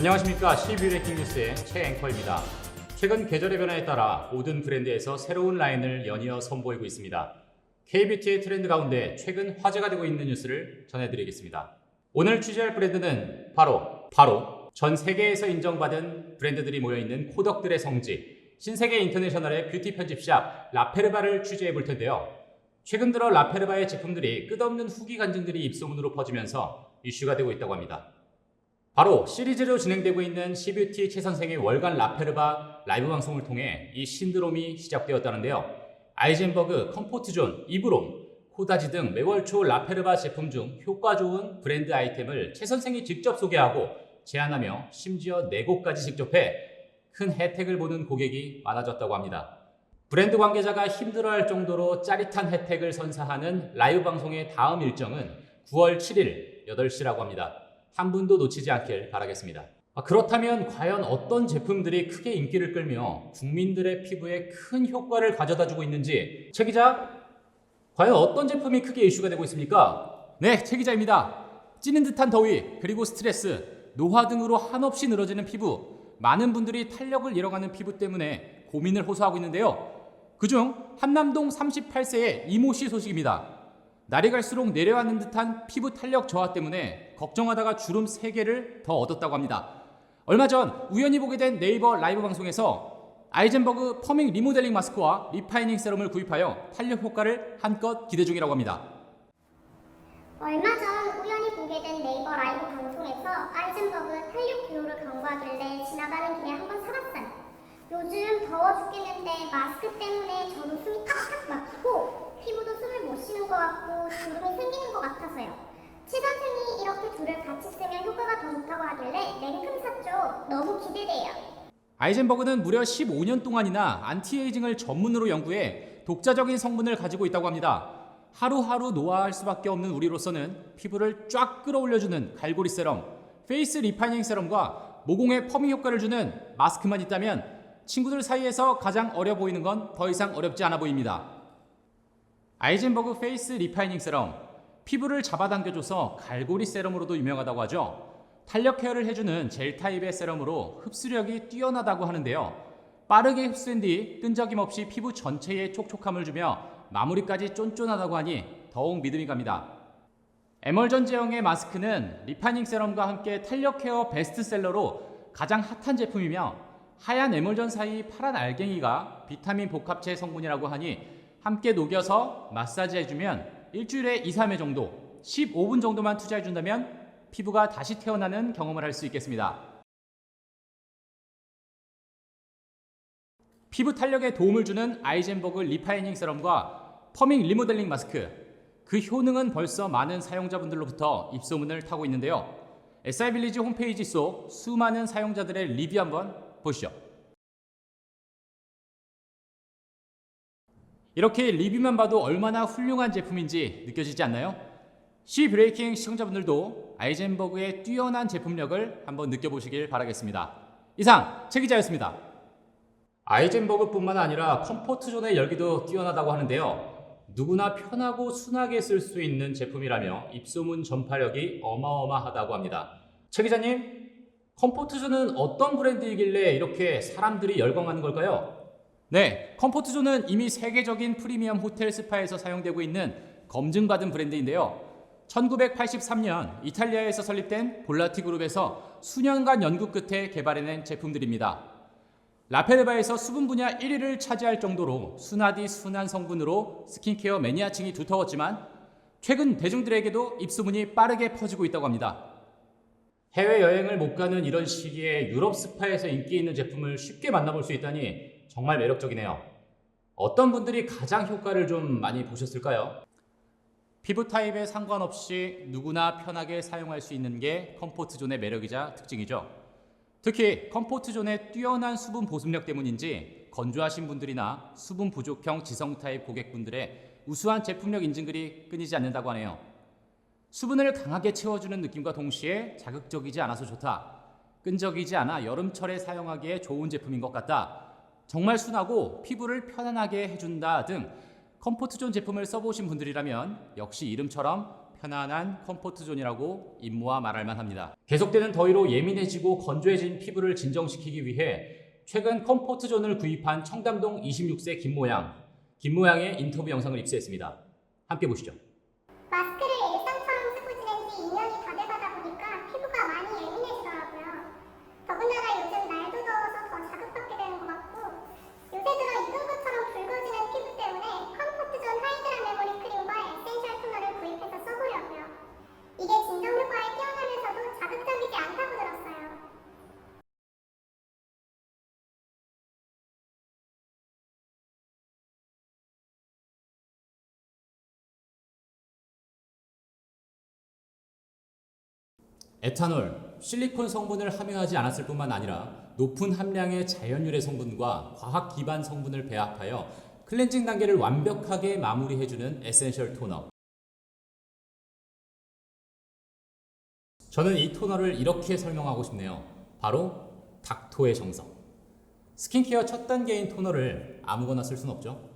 안녕하십니까. CB레이킹 뉴스의 최 앵커입니다. 최근 계절의 변화에 따라 모든 브랜드에서 새로운 라인을 연이어 선보이고 있습니다. K뷰티의 트렌드 가운데 최근 화제가 되고 있는 뉴스를 전해드리겠습니다. 오늘 취재할 브랜드는 바로 전 세계에서 인정받은 브랜드들이 모여있는 코덕들의 성지, 신세계 인터내셔널의 뷰티 편집샵 라페르바를 취재해 볼 텐데요. 최근 들어 라페르바의 제품들이 끝없는 후기 간증들이 입소문으로 퍼지면서 이슈가 되고 있다고 합니다. 바로 시리즈로 진행되고 있는 C뷰티 최선생의 월간 라페르바 라이브 방송을 통해 이 신드롬이 시작되었다는데요. 아이젠버그, 컴포트존, 이브롬, 코다지 등 매월 초 라페르바 제품 중 효과 좋은 브랜드 아이템을 최선생이 직접 소개하고 제안하며 심지어 내고까지 직접해 큰 혜택을 보는 고객이 많아졌다고 합니다. 브랜드 관계자가 힘들어할 정도로 짜릿한 혜택을 선사하는 라이브 방송의 다음 일정은 9월 7일 8시라고 합니다. 한 분도 놓치지 않길 바라겠습니다. 그렇다면 과연 어떤 제품들이 크게 인기를 끌며 국민들의 피부에 큰 효과를 가져다주고 있는지 최 기자, 과연 어떤 제품이 크게 이슈가 되고 있습니까? 네, 최 기자입니다. 찌는 듯한 더위, 그리고 스트레스, 노화 등으로 한없이 늘어지는 피부, 많은 분들이 탄력을 잃어가는 피부 때문에 고민을 호소하고 있는데요. 그중 한남동 38세의 이모 씨 소식입니다. 날이 갈수록 내려앉는 듯한 피부 탄력 저하 때문에 걱정하다가 주름 3개를 더 얻었다고 합니다. 얼마 전 우연히 보게 된 네이버 라이브 방송에서 아이젠버그 퍼밍 리모델링 마스크와 리파이닝 세럼을 구입하여 탄력 효과를 한껏 기대 중이라고 합니다. 얼마 전 우연히 보게 된 네이버 라이브 방송에서 아이젠버그 탄력 기호를 광고하길래 지나가는 길에 한번 사봤어요. 요즘 더워 죽겠는데 마스크 때문에 저도 숨이 탁탁 막히고 피부도 숨을 못 쉬는 것 같고 주름이 생기는 것 같아서요. 최 선생이 이렇게 둘을 같이 쓰면 효과가 더 좋다고 하길래 냉큼 샀죠. 너무 기대돼요. 아이젠버그는 무려 15년 동안이나 안티에이징을 전문으로 연구해 독자적인 성분을 가지고 있다고 합니다. 하루하루 노화할 수밖에 없는 우리로서는 피부를 쫙 끌어올려주는 갈고리 세럼, 페이스 리파이닝 세럼과 모공에 퍼밍 효과를 주는 마스크만 있다면 친구들 사이에서 가장 어려 보이는 건 더 이상 어렵지 않아 보입니다. 아이젠버그 페이스 리파이닝 세럼, 피부를 잡아당겨줘서 갈고리 세럼으로도 유명하다고 하죠. 탄력 케어를 해주는 젤 타입의 세럼으로 흡수력이 뛰어나다고 하는데요. 빠르게 흡수된 뒤 끈적임 없이 피부 전체에 촉촉함을 주며 마무리까지 쫀쫀하다고 하니 더욱 믿음이 갑니다. 에멀전 제형의 마스크는 리파이닝 세럼과 함께 탄력 케어 베스트셀러로 가장 핫한 제품이며 하얀 에멀전 사이 파란 알갱이가 비타민 복합체 성분이라고 하니 함께 녹여서 마사지 해주면 일주일에 2, 3회 정도 15분 정도만 투자해준다면 피부가 다시 태어나는 경험을 할 수 있겠습니다. 피부 탄력에 도움을 주는 아이젠버그 리파이닝 세럼과 퍼밍 리모델링 마스크, 그 효능은 벌써 많은 사용자분들로부터 입소문을 타고 있는데요. SI빌리지 홈페이지 속 수많은 사용자들의 리뷰 한번 보시죠. 이렇게 리뷰만 봐도 얼마나 훌륭한 제품인지 느껴지지 않나요? C브레이킹 시청자분들도 아이젠버그의 뛰어난 제품력을 한번 느껴보시길 바라겠습니다. 이상 최 기자였습니다. 아이젠버그뿐만 아니라 컴포트존의 열기도 뛰어나다고 하는데요. 누구나 편하고 순하게 쓸 수 있는 제품이라며 입소문 전파력이 어마어마하다고 합니다. 최 기자님, 컴포트존은 어떤 브랜드이길래 이렇게 사람들이 열광하는 걸까요? 네, 컴포트존은 이미 세계적인 프리미엄 호텔 스파에서 사용되고 있는 검증받은 브랜드인데요. 1983년 이탈리아에서 설립된 볼라티 그룹에서 수년간 연구 끝에 개발해낸 제품들입니다. 라페르바에서 수분 분야 1위를 차지할 정도로 순하디 순한 성분으로 스킨케어 매니아층이 두터웠지만 최근 대중들에게도 입소문이 빠르게 퍼지고 있다고 합니다. 해외여행을 못 가는 이런 시기에 유럽 스파에서 인기 있는 제품을 쉽게 만나볼 수 있다니 정말 매력적이네요. 어떤 분들이 가장 효과를 좀 많이 보셨을까요? 피부 타입에 상관없이 누구나 편하게 사용할 수 있는 게 컴포트존의 매력이자 특징이죠. 특히 컴포트존의 뛰어난 수분 보습력 때문인지 건조하신 분들이나 수분 부족형 지성 타입 고객분들의 우수한 제품력 인증글이 끊이지 않는다고 하네요. 수분을 강하게 채워주는 느낌과 동시에 자극적이지 않아서 좋다. 끈적이지 않아 여름철에 사용하기에 좋은 제품인 것 같다. 정말 순하고 피부를 편안하게 해준다 등 컴포트존 제품을 써보신 분들이라면 역시 이름처럼 편안한 컴포트 존이라고 임무와 말할 만합니다. 계속되는 더위로 예민해지고 건조해진 피부를 진정시키기 위해 최근 컴포트 존을 구입한 청담동 26세 김모양의 인터뷰 영상을 입수했습니다. 함께 보시죠. 마스크를 일상처럼 쓰고 지낸 지 2년이 다 돼가다 보니까 피부가 많이 예민해지더라고요. 더군다나 요즘 날도 더워서 더 자극받게 되는 것 같고 요새 들어 익은 것처럼 붉어지는 피부 때문에 컴포트존 하이드라 메모리 크림과 에센셜 토너를 구입해서 써보려고요. 이게 진정 효과에 뛰어나면서도 자극적이지 않다고 들었어요. 에탄올, 실리콘 성분을 함유하지 않았을 뿐만 아니라 높은 함량의 자연유래 성분과 과학 기반 성분을 배합하여 클렌징 단계를 완벽하게 마무리해주는 에센셜 토너. 저는 이 토너를 이렇게 설명하고 싶네요. 바로 닥토의 정석. 스킨케어 첫 단계인 토너를 아무거나 쓸 수는 없죠.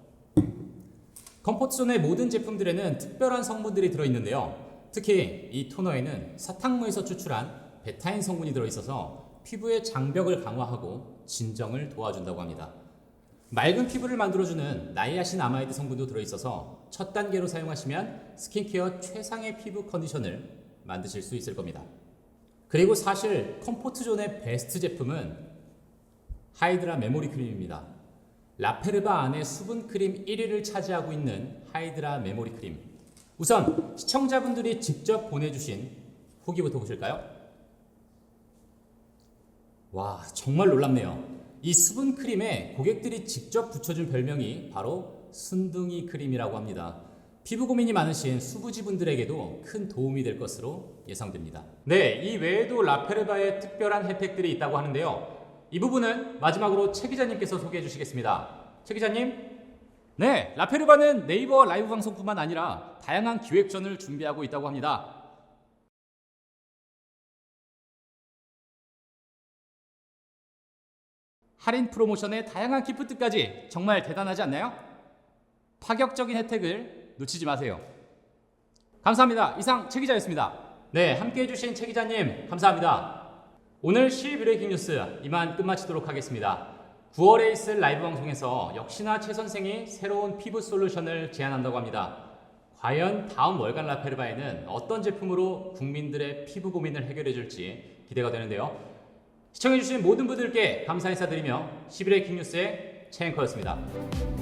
컴포트존의 모든 제품들에는 특별한 성분들이 들어있는데요. 특히 이 토너에는 사탕무에서 추출한 베타인 성분이 들어있어서 피부의 장벽을 강화하고 진정을 도와준다고 합니다. 맑은 피부를 만들어주는 나이아신아마이드 성분도 들어있어서 첫 단계로 사용하시면 스킨케어 최상의 피부 컨디션을 만드실 수 있을 겁니다. 그리고 사실 컴포트존의 베스트 제품은 하이드라 메모리 크림입니다. 라페르바 안에 수분 크림 1위를 차지하고 있는 하이드라 메모리 크림. 우선 시청자분들이 직접 보내주신 후기부터 보실까요? 와, 정말 놀랍네요. 이 수분 크림에 고객들이 직접 붙여준 별명이 바로 순둥이 크림이라고 합니다. 피부 고민이 많으신 수부지분들에게도 큰 도움이 될 것으로 예상됩니다. 네, 이 외에도 라페르바의 특별한 혜택들이 있다고 하는데요. 이 부분은 마지막으로 최 기자님께서 소개해 주시겠습니다. 최 기자님. 네, 라페르바는 네이버 라이브 방송뿐만 아니라 다양한 기획전을 준비하고 있다고 합니다. 할인 프로모션에 다양한 기프트까지 정말 대단하지 않나요? 파격적인 혜택을 놓치지 마세요. 감사합니다. 이상 최 기자였습니다. 네, 함께 해주신 최 기자님 감사합니다. 오늘 시브레이킹 뉴스 이만 끝마치도록 하겠습니다. 9월에 있을 라이브 방송에서 역시나 최 선생이 새로운 피부 솔루션을 제안한다고 합니다. 과연 다음 월간 라페르바에는 어떤 제품으로 국민들의 피부 고민을 해결해 줄지 기대가 되는데요. 시청해주신 모든 분들께 감사 인사드리며 시브레이킹 뉴스의 최 앵커였습니다.